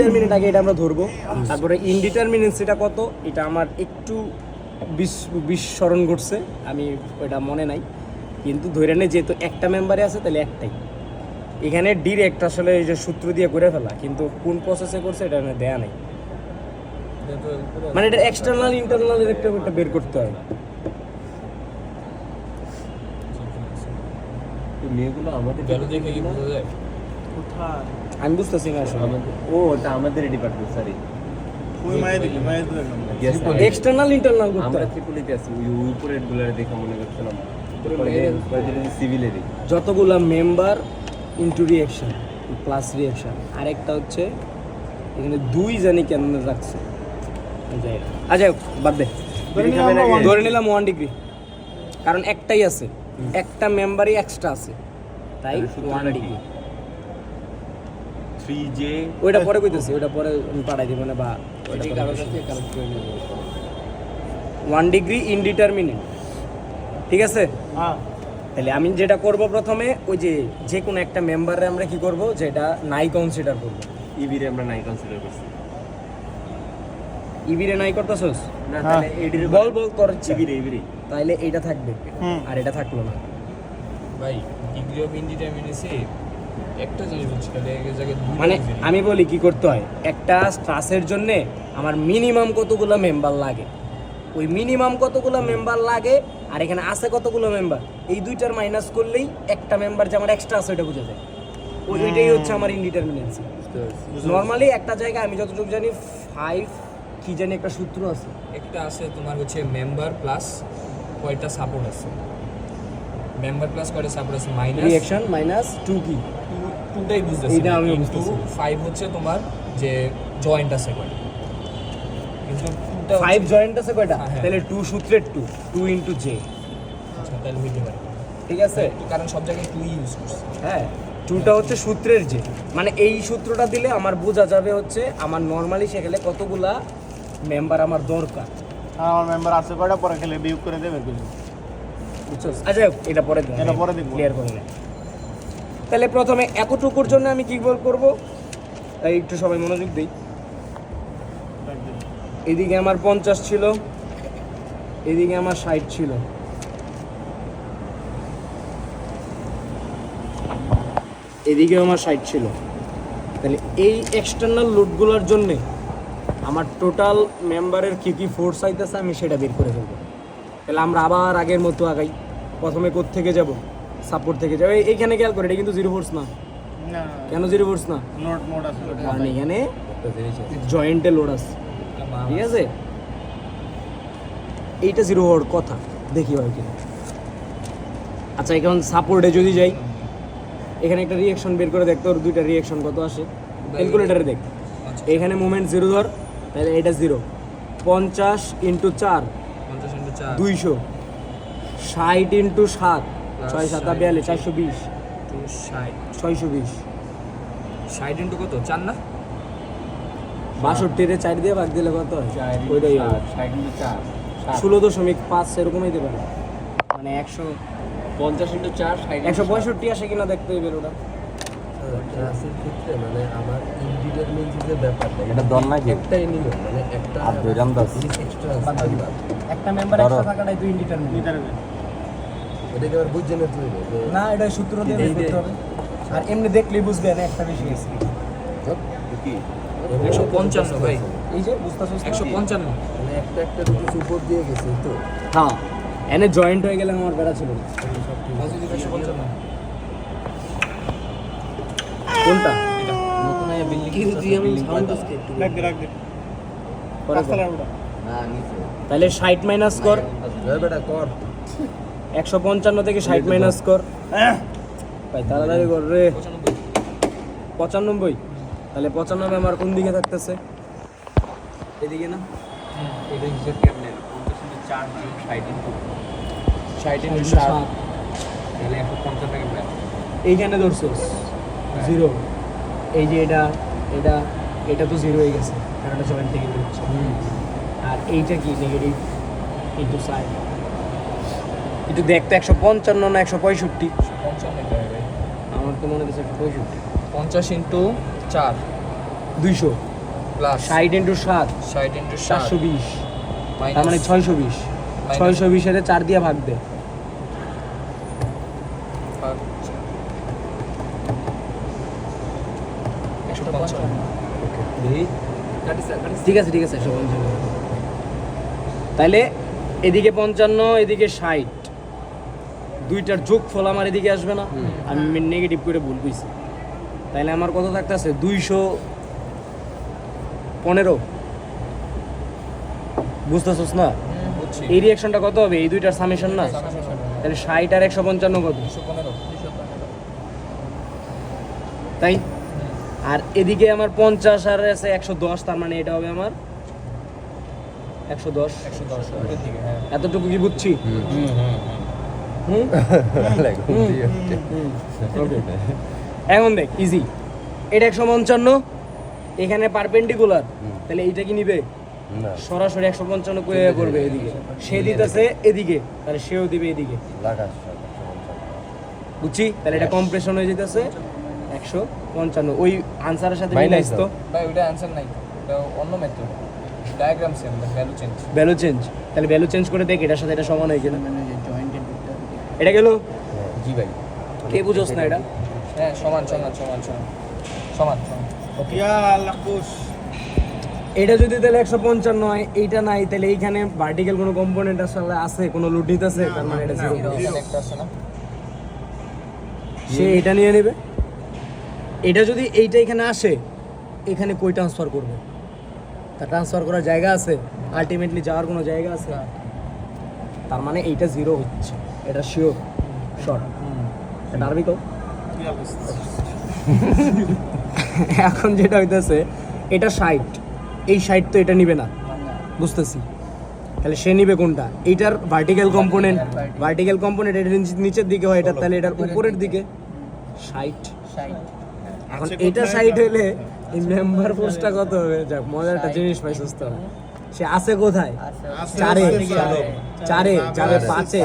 Determinant আগে এটা আমরা ধরবো, তারপরে ইনডিটারমিনেন্সিটা কত এটা আমার একটু বিস্মরণ ঘটছে, আমি ওইটা মনে নাই, কিন্তু ধরে নেই যেহেতু একটা মেম্বারে আছে তাহলে একটাই। এখানে ডিরেক্ট আসলে এই যে সূত্র দিয়ে করে ফেলা, কিন্তু কোন প্রসেসে করছে এটা দেয়া নেই, মানে এটা এক্সটার্নাল ইন্টারনাল একটা বের করতে হয়। মেয়েগুলো আমাদের ভ্যালু দেখে কি বোঝা যায়? কোথায় আমি বুঝতেছি না আসলে। ও ওটা আমাদের ডিপার্টমেন্ট, সরি। ওই মায়ের দিকে এক্সটার্নাল ইন্টারনাল করতে আমরা হয়। ত্রিপুলিতে আছি, ওই উপরের গুলার দেখে মনে করছিলাম সিভিলেরই। যতগুলা member into reaction plus reaction, আরেকটা হচ্ছে এখানে দুই জানি কেন রাখছে। আচ্ছা বাদ দে, ধরে নিলাম 1 ডিগ্রি, কারণ একটাই আছে, একটা মেম্বারই এক্সট্রা আছে, তাই 1 ডিগ্রি। 3J ওইটা পরে কইতেছি, ওইটা পরে আমি পাঠাই দিব না, বা ওইটা ঠিক পরে আছে, কইতেছি। কালেক্ট করে নেব। 1 ডিগ্রি ইনডিটারমিনেন্ট, ঠিক আছে। হ্যাঁ তাহলে আমি যেটা করব প্রথমে, ওই যে কোনো একটা মেম্বারে আমরা কি করব, যেটা নাই কনসিডার করব। ইবিরে আমরা নাই কনসিডার করছি ইবিরে নাই করতেছস না, তাহলে এডির বল তোর ইচ্ছা। ইবিরে তাইলে এইটা থাকবে হুম। আর এটা থাকলো না। ভাই ডিগ্রি অফ ইনডিটারমিনেসি একটা জিনিস বলছি, তাহলে এক জায়গায় দুই মানে আমি বলি কি করতে হয়, একটা ক্লাসের জন্য আমার মিনিমাম কতগুলো মেম্বার লাগে, ওই মিনিমাম কতগুলো মেম্বার লাগে আর এখানে আছে কতগুলো মেম্বার, এই দুইটার মাইনাস করলেই একটা মেম্বার যে আমার এক্সট্রা আছে ওটা বোঝা যায়। ওইটাই হচ্ছে আমার ইনডিটারমিনেন্সি। নর্মালি একটা জায়গায় আমি যতটুকু জানি 5 কি জানি একটা সূত্র আছে, একটা আছে তোমার হচ্ছে মেম্বার প্লাস কয়টা সাপোর্ট আছে, মেম্বার প্লাস কয়টা সাপোর্ট আছে মাইনাস রিঅ্যাকশন মাইনাস 2 কি টুটাই বুঝতেছি এইটা আমি কিন্তু বুঝতেছি। 5 হচ্ছে তোমার যে জয়েন্ট আছে কয়টা, কিন্তু 5 জয়েন্ট আছে কয়টা, হ্যাঁ। তাহলে 2 সূত্রের 2 ইনটু j, আচ্ছা তাহলে হইতে পারে, ঠিক আছে। কারণ সব জায়গায় 2 ইউজ করছে। হ্যাঁ 2টা হচ্ছে সূত্রের যে, মানে এই সূত্রটা দিলে আমার বোঝা যাবে হচ্ছে আমার নর্মালি সেখানে কতগুলা মেম্বার আমার দরকার, আমার মেম্বার আছে কয়টা, পরে খেলে বিয়োগ করে দেবে কিছু। বুঝছো? আচ্ছা এটা পরে এটা পরে দেখবো। ক্লিয়ার করে নে। তাহলে প্রথমে এতটুকুর জন্য আমি কি করব, এই একটু সবাই মনোযোগ দিই। এদিকে আমার 50 ছিল, এদিকে আমার 60 ছিল, এদিকেও আমার 60 ছিল। তাহলে এই এক্সটার্নাল লোডগুলোর জন্যে আমার টোটাল মেম্বারের কী কী ফোর্স আইতেছে আমি সেটা বের করে ফেলবো। তাহলে আমরা আবার আগের মতো আগাই, প্রথমে কোত্থেকে যাব, সাপোর্ট থেকে যাবো। এইখানে খেয়াল করে এটা কিন্তু জিরো ফোর্স না, না কেন জিরো ফোর্স না, নোট মোড আছে কারণ এখানে একটা জিনিস আছে। জয়েন্টে লোড আছে, ঠিক আছে। এইটা জিরো হওয়ার কথা, দেখি হয় কিনা। আচ্ছা এখন সাপোর্টে যদি যাই, এখানে একটা রিঅ্যাকশন বের করে দেখতে, ওর দুইটা রিঅ্যাকশন কত আসে, ক্যালকুলেটারে দেখ। এখানে মোমেন্ট 0 ধর, তাহলে এটা 0, 50 into 4 50 into 4 200, 60 into 7 6 7 42 420 to 60 620, 60 into কত 4 না 62 4 দিয়ে ভাগ দিলে কত হয়, ওইটাই হবে 16.5 এরকম হইতে পারে, মানে 50 ইন্টু 4 165 আসে কিনা দেখতে হবে ওটা। ক্লাসের ক্ষেত্রে মানে আমার ইনডিটারমিনেন্সি যে ব্যাপারটা, এটা দর নাকি? একটাই নিল, মানে একটা আর দুইরাম দাস। এক্সট্রা বাদ আছে। দিলাম। একটা মেম্বার এক্সট্রা থাকাটাই তুই ইনডিটারমিনেন্ট এটাকে আবার বুঝছে না তুই না, এটা সূত্র দিয়ে বের করতে হবে, আর এমনি দেখলেই বুঝবে না একটা বেশি গেছে। কি 155 ভাই, এই যে বুঝতেছস 155 মানে একটা রুটি উপর দিয়ে গেছে তো। হ্যাঁ, এনে জয়েন্ট হয়ে গেলে আমার বেড়া ছিল না। পজিটিভ 155 কোনটা এটা নতুন আয়া বিল্ডিং কি তুই আমি সাউন্ড আজকে একটু রাখ দে রাখ দে পরে কর। রাস্তার ওটা না নিছে তাহলে 60 মাইনাস কর, এ বেটা কর 155 থেকে 60 মাইনাস কর, ভাই তাড়াতাড়ি কর রে। 95, তাহলে 95 আমার কোন দিকে থাকতেছে, এদিকে না, এটা হিসাব কেমনে 50 ইন্টু 4 বিয়োগ 60 ইন্টু 60 ইনটু 7 তাহলে 150 টাকা প্রায়। এইখানে ধরছস 0, এই যে এটা এটা এটা তো 0 হয়ে গেছে, কারণ এটা জয়েন্ট থেকে বের হচ্ছে। আর এইটা কি নেগেটিভ ইনটু সাইড, একটু দেখতে 155 না 165, 55 ভাই, আমার তো মনে হচ্ছে 165, 50 ইনটু 4 200 প্লাস 60 ইন্টু 7 60 ইন্টু 420, তার মানে 620, 620 এর 4 দিয়ে ভাগ দে। 155 ঠিক আছে 155। তাহলে এদিকে 55 এদিকে 60, দুইটার যোগফল আমার এদিকে আসবে না? আমি নেগেটিভ করে ভুল কইছি। তাহলে আমার কত থাকতেছে 215। বুঝতেছস না? বুঝছি এই রিঅ্যাকশনটা কত হবে? এই দুইটার সামেশন না? তাহলে 60 আর 155 কত? 215 তাই? আর এদিকে আমার 50 আর আছে 110, তার মানে এটা হবে আমার 110। 110 উপরের দিকে হ্যাঁ এতটুকু কি বুঝছি? হুম? Okay. এখন দেখ ইজি, এটা 155, এখানে পারপেন্ডিকুলার, তাহলে এইটা কি নিবে? না সরাসরি 155 করে করবে এদিকে, সে দিতেছে এদিকে, তাহলে সেও দিবে এদিকে। লাগাস বুঝছি? তাহলে এটা কম্প্রেশন হয়ে যেতেছে 155। ওই আনসারের সাথে Minus মিলাইস তো? ভাই ওটা অ্যানসার নাই, এটা অন্য method, diagram same, value change. Value change, তাহলে ভ্যালু চেঞ্জ করে দেখ এটার সাথে এটা সমান হয় কিনা। এটা গেল? জি ভাই কে বুঝোস না এটা? হ্যাঁ সমান সমান সমান সমান সমান সমান ইয়া আল্লাহ খুশ। এটা যদি তাহলে 155 হয়, এইটা নাই, তাহলে এইখানে ভার্টিক্যাল কোনো কম্পোনেন্ট আসলে আছে, কোনো লোড নিতেছে, তার মানে এটা জিরো। এখানে একটা আছে না, সে এটা নিয়ে নেবে। এটা যদি এইটা এখানে আসে, এখানে কই ট্রান্সফার করবে? তা ট্রান্সফার করার জায়গা আছে? আলটিমেটলি যাওয়ার কোনো জায়গা আছে? তার মানে এইটা জিরো হচ্ছে, এটা শিওর শর্ট। এটা আরবি কও। এখন যেটা হইতেছে, এটা 60, এই 60 তো এটা নিবে না, বুঝতেছি। তাহলে সে নিবে কোনটা? এইটার ভার্টিক্যাল কম্পোনেন্ট, ভার্টিক্যাল কম্পোনেন্ট এটা নিচের দিকে হয়, এটা তাহলে এটার উপরের দিকে 60। এখন এটা 60 হইলে এই মেম্বার ফোর্সটা কত হবে? যাক, মজার একটা জিনিস পাইছস তো। সে আছে কোথায়? 4-এ, 4-এ যাবে 5-এ,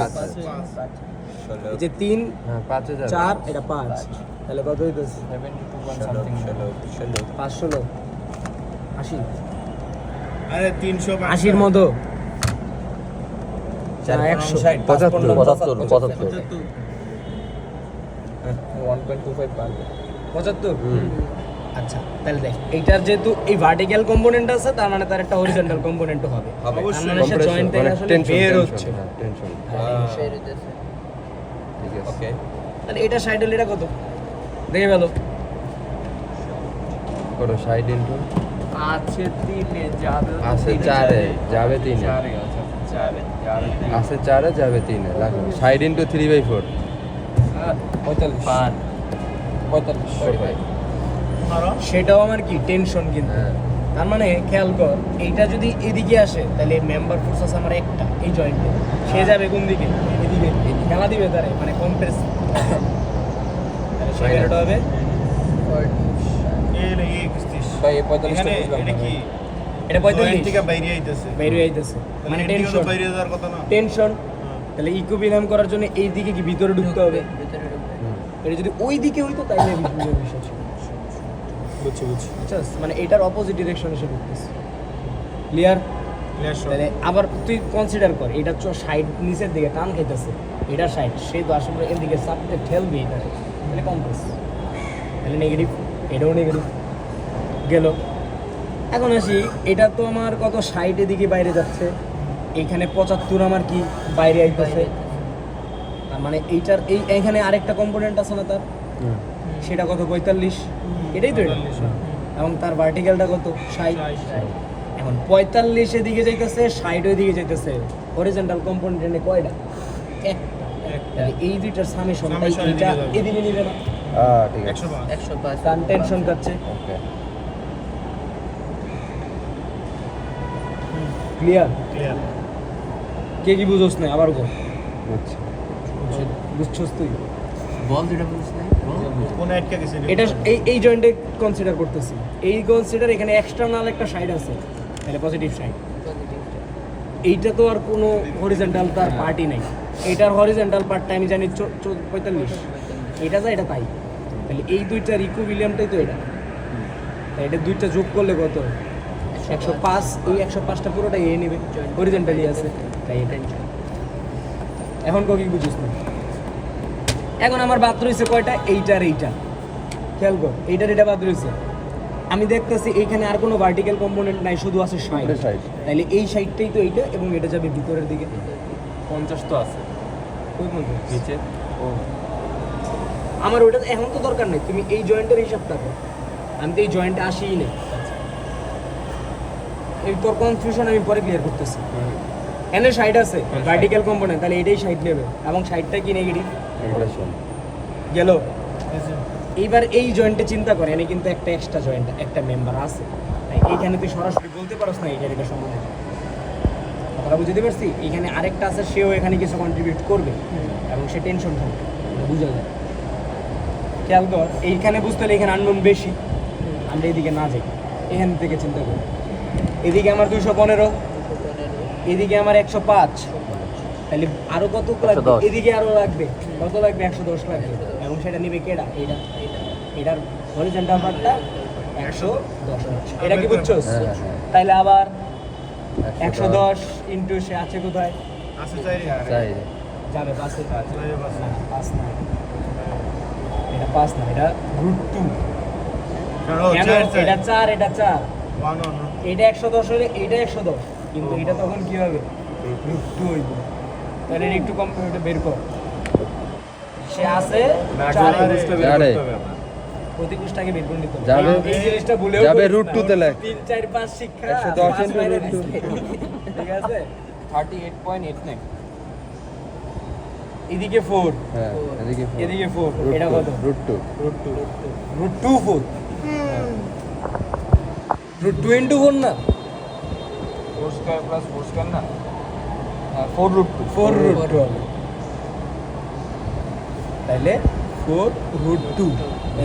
এই যে 3 হ্যাঁ 5000 4 এটা 5, তাহলে কত হইতেছে? 72 সামথিং 516 80 আরে 300 80-র মতো 160 75 1.25 পারবে 75। আচ্ছা, তাহলে দেখ এইটার যেহেতু এই ভার্টিক্যাল কম্পোনেন্ট আছে, তার মানে তার একটা হরিজন্টাল কম্পোনেন্টও হবে। তার মানে সে জয়েন্ট থেকে আসলে বের হচ্ছে। টেনশন ঠিক আছে ওকে তাহলে এটা 60 হলে এটা কত? দেখে গেল কত 60 ইনটু আছে 3 এ যাবে আছে 4 এ যাবে 3 এ 4 এ আছে 4 এ যাবে আছে 4 এ যাবে 3 এ লাগবে 60 ইনটু 3/4 45 45 সেটাও আমার কি টেনশন কিন্তু। হ্যাঁ তার মানে খেয়াল কর, এইটা যদি এদিকে আসে, তাহলে মেম্বার ফোর্স আছে আমার একটা এই জয়েন্টে, সে যাবে কোন দিকে? এদিকে, খেলা দিবে তারে, মানে কম্প্রেস। তাহলে সেটা হবে এই রে এই কিস্তিস ভাই এই 45 এখানে টা বুঝলাম এটা না কি এটা 45 থেকে বাইরে আইতেছে বাইরে আইতেছে, মানে এদিকে তো টেনশন বাইরে যাওয়ার কথা না টেনশন। তাহলে ইকুইলিব্রিয়াম করার জন্য এই দিকে কি ভিতরে ঢুকতে হবে? এটা যদি ওই দিকে হইতো তাইলে ইকুইলিব্রিয়াম বিষয় ছিল। বুঝছি বুঝছস? মানে এটার অপোজিট ডিরেকশনে সে ঢুকতেছে। ক্লিয়ার? ক্লিয়ার শট তাহলে আবার তুই কনসিডার কর, এটা 60 নিচের দিকে টান খাইতেছে, এটা 60, সে তো আসলে এর দিকে সাপোর্টে ঠেলবে, এটা তাহলে কম্প্রেস, তাহলে নেগেটিভ, এটাও নেগেটিভ গেল। এখন আসি, এটা তো আমার কত 60 এদিকে বাইরে যাচ্ছে, এইখানে 75 আমার কি বাইরে আইতেছে, তার মানে এইটার এইখানে আরেকটা কম্পোনেন্ট আছে না তার, সেটা কত 45, এটাই তো এটা। এবং তার ভার্টিক্যালটা কত 60। এখন 45 এদিকে যাইতেছে, 60 ওইদিকে যাইতেছে, হরিজন্টাল কম্পোনেন্টে কয়টা? একটা। তাহলে এই দুইটার সামেশন এইটা এদিকে নিবে না, ঠিক আছে 105 কারণ টেনশন কাটছে। Okay clear? ক্লিয়ার কে কি বুঝোস না আবার গো? বুঝছি বুঝছস তুই? কোন একটা কিছু এটা এই জয়েন্টে কনসিডার করতেছি, এই কনসিডার এখানে এক্সটার্নাল একটা সাইড আছে, তাহলে পজিটিভ সাইড। এইটা তো আর কোনো হরিজন্টাল তার পার্টই নাই, এইটার হরিজন্টাল পার্টটা আমি জানি 45, এটা যা এটা তাই, তাহলে এই দুইটার ইকুইলিব্রিয়ামটাই তো এটা, তাই এটা দুইটা যোগ করলে কত? 105 এই 105টা পুরোটা এ নেবে হরিজন্টালি আছে তাই এটা এখন কি বুঝিস না এখন আমার বাদ রয়েছে কয়টা এইটার এইটা খেয়াল কর এইটার এটা বাদ রয়েছে আমি দেখতেছি এইখানে আর কোনো ভার্টিক্যাল কম্পোনেন্ট নাই শুধু আছে 60 তাইলে এই সাইডটাই তো এইটা এবং এটা যাবে ভিতরের দিকে 50 তো আছে কই বলবো নিচে ও আমার ওটা এখন তো দরকার নেই তুমি এই জয়েন্টের হিসাবটা করো আমি তো এই জয়েন্টে আসিই নেই এই তোর কনফিউশন আমি পরে ক্লিয়ার করতেছি এনে সাইড আছে ভার্টিক্যাল কম্পোনেন্ট তাহলে এটাই সাইড নেবে এবং সাইডটা কি নেগেটিভ গেল এইবার এই জয়েন্টে চিন্তা করে এনে কিন্তু একটা এক্সট্রা জয়েন্ট একটা মেম্বার আছে তাই এইখানে তুই সরাসরি বলতে পারছ না এইটার এটা সম্বন্ধে কথাটা বুঝতে পারছি এখানে আরেকটা আছে সেও এখানে কিছু কন্ট্রিবিউট করবে এবং সে টেনশন থাকবে বুঝা যায় খেয়াল কর এইখানে বুঝতে হলে এখানে আননোন বেশি আমরা এদিকে না যাই এখান থেকে চিন্তা করি এদিকে আমার 215 এদিকে আমার 105 তাহলে আরো কত লাগবে এদিকে আরো লাগবে কত লাগবে 110 লাগবে এবং সেটা নিবে কেডা এইটা এটার হরিজন্টাল পার্টটা 110 এটা কি বুঝছস তাইলে আবার 110 ইনটু সে আছে কোথায় আছে চাইরে যাবে পাশে চাইরে পাশে 5 না এটা 5 না এটা √2 কেন এটা 4 এটা 4 1 এটা 110 হলে এটা 110 কিন্তু এটা তখন কি হবে √2 হইব তাহলে এটা একটু কম্পিউটার বের কর সে আছে 4 প্রতিকুষ্টাকে বের করে নিতে হবে যাবে এই জিনিসটা ভুলেও যাবে করিস √2 না। তে লেখ 3 4 5 শিক্ষা 110 5 মাইনাস √2 ঠিক আছে 38.89 এদিকে 4 হ্যাঁ এদিকে 4 এটা কত √2 √2 4 √2 ইনটু 4 না 4 স্কয়ার প্লাস 4 স্কয়ার না 4 4 √2 তাহলে 4 √2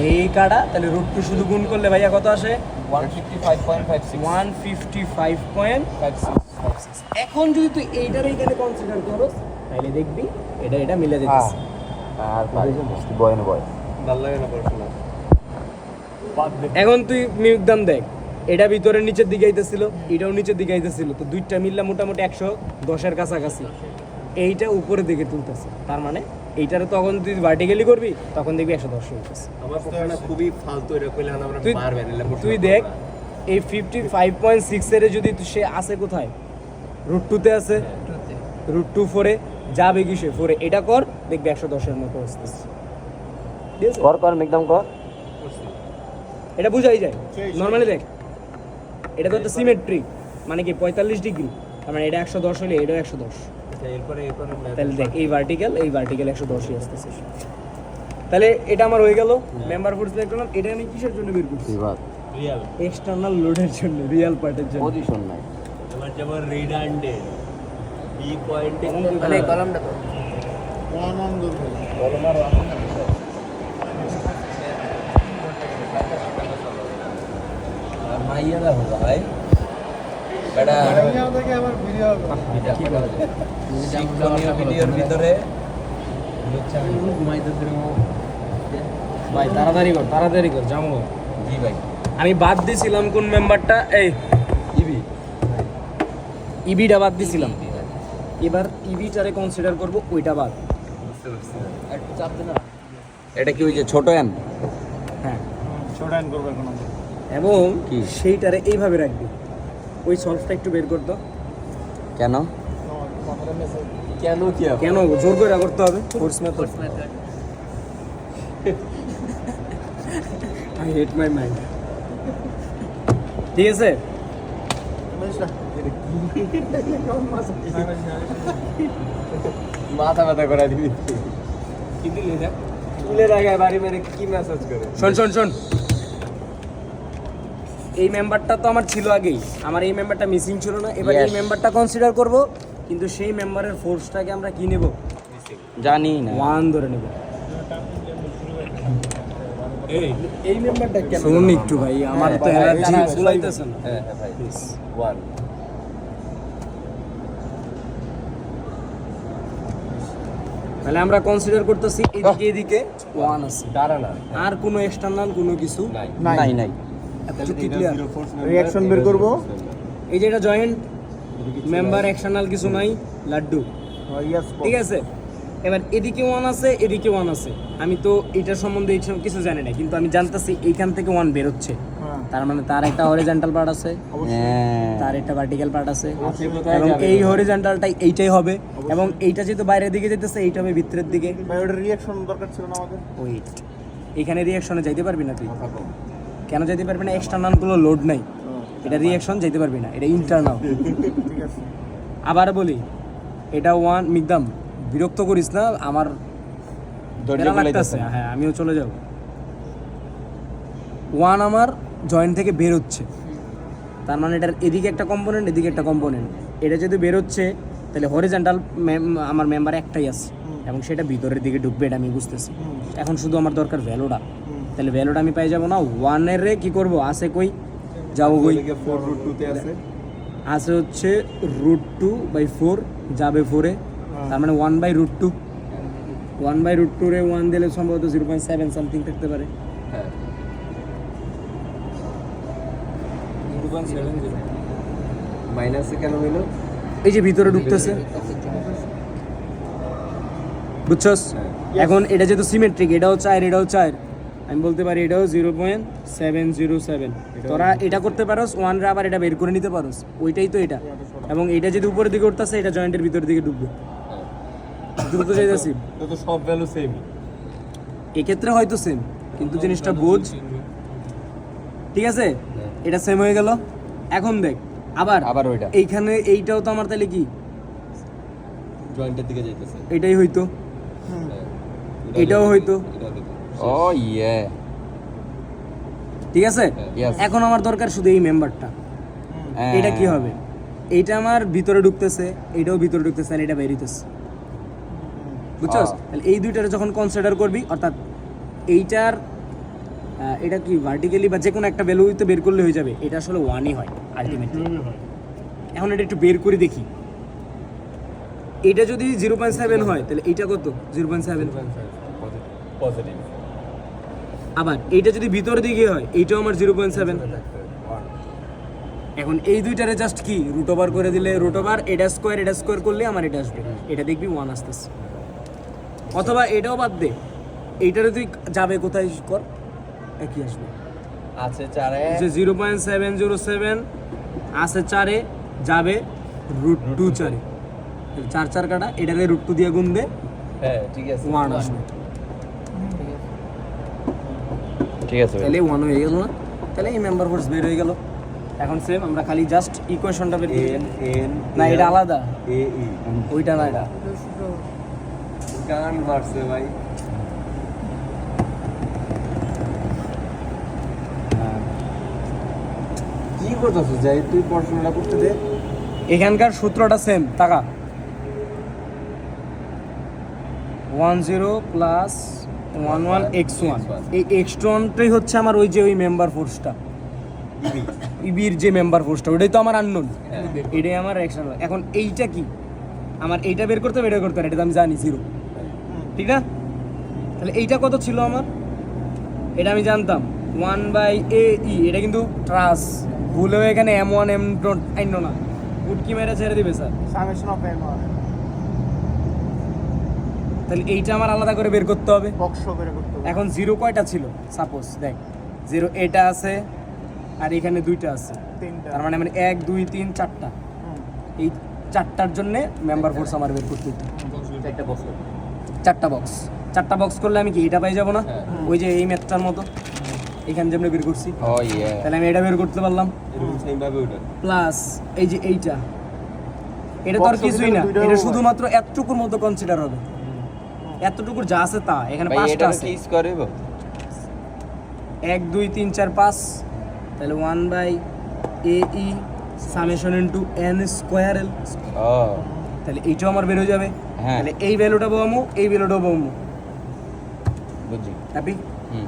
এই কাটা তাহলে √2 শুধু গুণ করলে ভাইয়া কত আসে 155.56 155.56 এখন যদি তুই এইটার এইখানে কনসিডার করস তাহলে দেখবি এটা এটা মিলে যেতেছে আর বয় ভালো লাগে না পড়াশোনা এখন তুই মিউকদাম দেখ এটা ভিতরের নিচের দিকে আইতেছিল এটাও নিচের দিকে আইতেছিল তো দুইটা মিললে মোটামুটি 110 এর কাছাকাছি এইটা উপরের দিকে তুলতেছে তার মানে এইটারে তখন তুই ভার্টিক্যালি করবি তখন দেখবি 110 হইতেছে আমার পক্ষে খুবই ফালতু এটা কইলে আমরা তুই- মারবেন তুই দেখ এই 55.6 এর যদি তুই সে আছে কোথায় √2 তে আছে √2 4 যাবে কিসে 4 এটা কর দেখবি 110 এর মতো আসতেছে ঠিক আছে? কর একদম কর এটা বুঝাই যায় নরমালি দেখ এটা তো একটা সিমেট্রি মানে কি 45 ডিগ্রি তার মানে এটা 110 হলে এটাও 110 এরপরে তাহলে দেখ এই ভার্টিক্যাল 110ই আসতেছে তাহলে এটা আমার হয়ে গেল মেম্বার ফোর্স বের করলাম এটা আমি কিসের জন্য বের করছি রিয়াল এক্সটার্নাল লোডের জন্য রিয়াল পার্টের জন্য পজিশন নাই এবার যেমন রিডান্ডেন্ট বি পয়েন্টে মানে কলমটা তো 1 দূর মাইয়া দা হোগা ভাই বেটা থেকে আবার ভিডিও ভিডিওর ভিতরে ভাই তাড়াতাড়ি কর জামো জি ভাই আমি বাদ দিছিলাম কোন মেম্বারটা এই ইবি ইবিটা বাদ দিছিলাম এবার ইবিটারে কনসিডার করব ওইটা বাদ একটু চাপ দে না এটা কি ওই যে ছোট এন হ্যাঁ ছোট আইন করবে এখন আমরা এবং কি? সেইটারে এইভাবে রাখবি ওই সলভটা একটু বের করতো কেন কেন কি কেন জোর করে করতে হবে force method I hate my mind ঠিক আছে মাথা ব্যথা করে দিবি তুলে রাখায় বাড়ি মেরে কি মেসেজ করে শোন এই মেম্বারটা তো আমার ছিল আগেই আমার এই মেম্বারটা মিসিং ছিল না এবার এই Yes. মেম্বারটা কনসিডার করব কিন্তু সেই মেম্বারের ফোর্সটাকে আমরা কি নেব জানি না 1 ধরে নেব এই মেম্বারটা কেন শুনুন একটু ভাই আমার তো এনার্জি চলাইতেছে না হ্যাঁ ভাই 1 তাহলে আমরা কনসিডার করতেছি এদিকে 1 আছে দাঁড়া না আর কোনো এক্সটার্নাল কোনো কিছু নাই এত কি ক্লিয়ার? রিঅ্যাকশন বের করব। এই যে এটা জয়েন্ট মেম্বার অ্যাকশনাল কিছু নাই লাড্ডু, ইয়েস। ঠিক আছে? এবার এদিকে ওয়ান আছে, এদিকে ওয়ান আছে। আমি তো এটার সম্বন্ধে কিছু জানি না, কিন্তু আমি জানতাছি এইখান থেকে ওয়ান বেরোচ্ছে, হ্যাঁ। তার মানে তার একটা হরিজন্টাল পার্ট আছে, তার একটা ভার্টিক্যাল পার্ট আছে, এবং এই হরিজন্টালটাই এইটাই হবে, এবং এইটা যেহেতু বাইরের দিকে যেতেছে এইটা হবে ভিতরের দিকে। ভাই ওটা রিঅ্যাকশন দরকার ছিল না আমাদের। ওয়েট, এখানে রিঅ্যাকশনে যাইতে পারবি না তুই। কেন যাইতে পারবি না? এক্সটার্নাল কোনো লোড নাই, এটা রিঅ্যাকশন যাইতে পারবি না, এটা ইন্টারনাল। ঠিক আছে। আবার বলি, এটা ওয়ান মিকদাম বিরক্ত করিস না, আমার বেড়া লাগতেছে। হ্যাঁ, আমিও চলে যাব। ওয়ান আমার জয়েন্ট থেকে বের হচ্ছে, তার মানে এটার এদিকে একটা কম্পোনেন্ট, এদিকে একটা কম্পোনেন্ট। এটা যদি বের হচ্ছে তাহলে হরিজন্টাল আমার মেম্বার একটাই আছে, এবং সেটা ভিতরের দিকে ঢুকবে, এটা আমি বুঝতেছি। এখন শুধু আমার দরকার ভ্যালুটা, তাহলে ভ্যালুটা আমি পাই যাব না। ওয়ানের রে কী করবো, আছে কই, যাবো কই, 4√2 তে আছে। আছে হচ্ছে √2/4, যাবে 4-এ, তার মানে 1/√2। 1/√2 রে 1 দিলে সম্ভবত 0.7 সামথিং থাকতে পারে। হ্যাঁ। মাইনাসে কেন হইলো? এই যে ভিতরে ঢুকতেছে, বুঝছস? এখন এটা যেহেতু সিমেট্রিক, এটাও 4, এটাও 4, আমি বলতে পারি এটাও 0.707। তোরা এটা করতে পারোস, 1 রে আবার এটা বের করে নিতে পারোস, ওইটাই তো এটা। এবং এটা যদি উপরের দিকে উঠতেছে, এটা জয়েন্টের ভিতরের দিকে ঢুকবে। দ্রুত যাইতেছি, তো সব ভ্যালু সেম। এক্ষেত্রে হয়তো সেম, কিন্তু জিনিসটা বোঝ, ঠিক আছে? এটা সেম হয়ে গেল। এখন দেখ আবার ওইটা এইখানে এইটাও তো আমার তাহলে কি জয়েন্টের দিকে যাইতেছে। এটাই হইতো, এটাও হইতো, ও ইয়ে। ঠিক আছে? Yes. এখন আমার দরকার শুধু এই মেম্বারটা। এটা কি হবে? এইটা আমার ভিতরে ঢুকতেছে, এটাও ভিতরে ঢুকতেছে, আর এটা বেরিতেছে, বুঝছস? তাহলে এই দুইটারে যখন কনসিডার করবি, অর্থাৎ এইটার এটা কি ভার্টিক্যালি বা যে কোনো একটা ভ্যালুতে বের করলে হয়ে যাবে, এটা আসলে ওয়ানই হয় আলটিমেটলি। এখন এটা একটু বের করে দেখি, এটা যদি 0.7 হয় তাহলে এইটা কত? 0.7। পজিটিভ। আবার এইটা যদি ভিতরের দিকে হয়, এইটাও আমার 0.7। এখন এই দুইটারে জাস্ট কি √ওভার করে দিলে, √ওভার এটা স্কোয়ার করলে আমার এটা আসবে, এটা দেখবি 1 আসতেছে। অথবা এটাও বাদ দে, এইটারে তুই যাবে কোথায় কর, একই আসবে। আছে 4-এ যে 0.707 আছে 4-এ, যাবে √2 4-এ, 4 কাটা, এটারে √2 দিয়ে গুণ দে, হ্যাঁ ঠিক আছে 1 আসবে। ঠিক আছে তাহলে 1 হয়ে গেল না? তাহলে এই মেম্বার ফোর্স বের হয়ে গেল। এখন সেম আমরা খালি জাস্ট ইকুয়েশনটা বের করি। না এটা আলাদা, এ ই ওইটা না, এটা গান মারছে ভাই। কি করতেছিস যাই, তুই পড়াশোনাটা করতে দে। এখানকার সূত্রটা সেম, টাকা 10 প্লাস 11 x1। এই x1টাই হচ্ছে আমার ওই যে ওই মেম্বার ফোর্সটা, ইবির যে মেম্বার ফোর্সটা, ওটাই তো আমার আননোন, এটাই আমার এক্সটার্নাল। এখন এইটা কি, আমার এইটা বের করতে হবে, এটা করতে হবে, এটা তো আমি জানি 0, ঠিক না? তাহলে এইটা কত ছিল আমার, এটা আমি জানতাম 1/AE। এটা কিন্তু ট্রাস ভুলেও এখানে M1 M2 আইনো না, উটকি মেরে ছেড়ে দিবে স্যার। সামেশন অফ m1 তাহলে এইটা আমার আলাদা করে বের করতে হবে। বক্স বের করতে হবে। এখন 0 কয়টা ছিল? সাপোজ দেখ 0 এটা আছে, আর এখানে 2টা আছে, 3টা। তার মানে মানে 1 2 3 4টা। এই 4টার জন্য মেম্বার ফোর্স আমার বের করতে হতো। একটা বক্স 4টা বক্স করলে আমি কি এটা পাই যাব না? ওই যে এই ম্যাথটার মতো এখানে যেমন বের করছি, ও ইয়ে তাহলে আমি এটা বের করতে পারলাম। এরকম সেম ভাবে ওটা প্লাস এই যে এইটা, এটা তো আর Box কিছুই না, দুইটাও এটা হয়। শুধুমাত্র এতটুকুর মতো কনসিডার হবে, এতটুকুর যা আছে তা। এখানে ভাই 5টা এটা আছে, কি স্কয়ার হইব? 1 2 3 4 5, তাহলে 1/AE summation into n square l। ও তাহলে এইটাও আমার বের হয়ে যাবে। হ্যাঁ। তাহলে এই ভ্যালুটা পাবো, এই ভ্যালুটাও পাবো। বুঝছি। হ্যাপি? হুম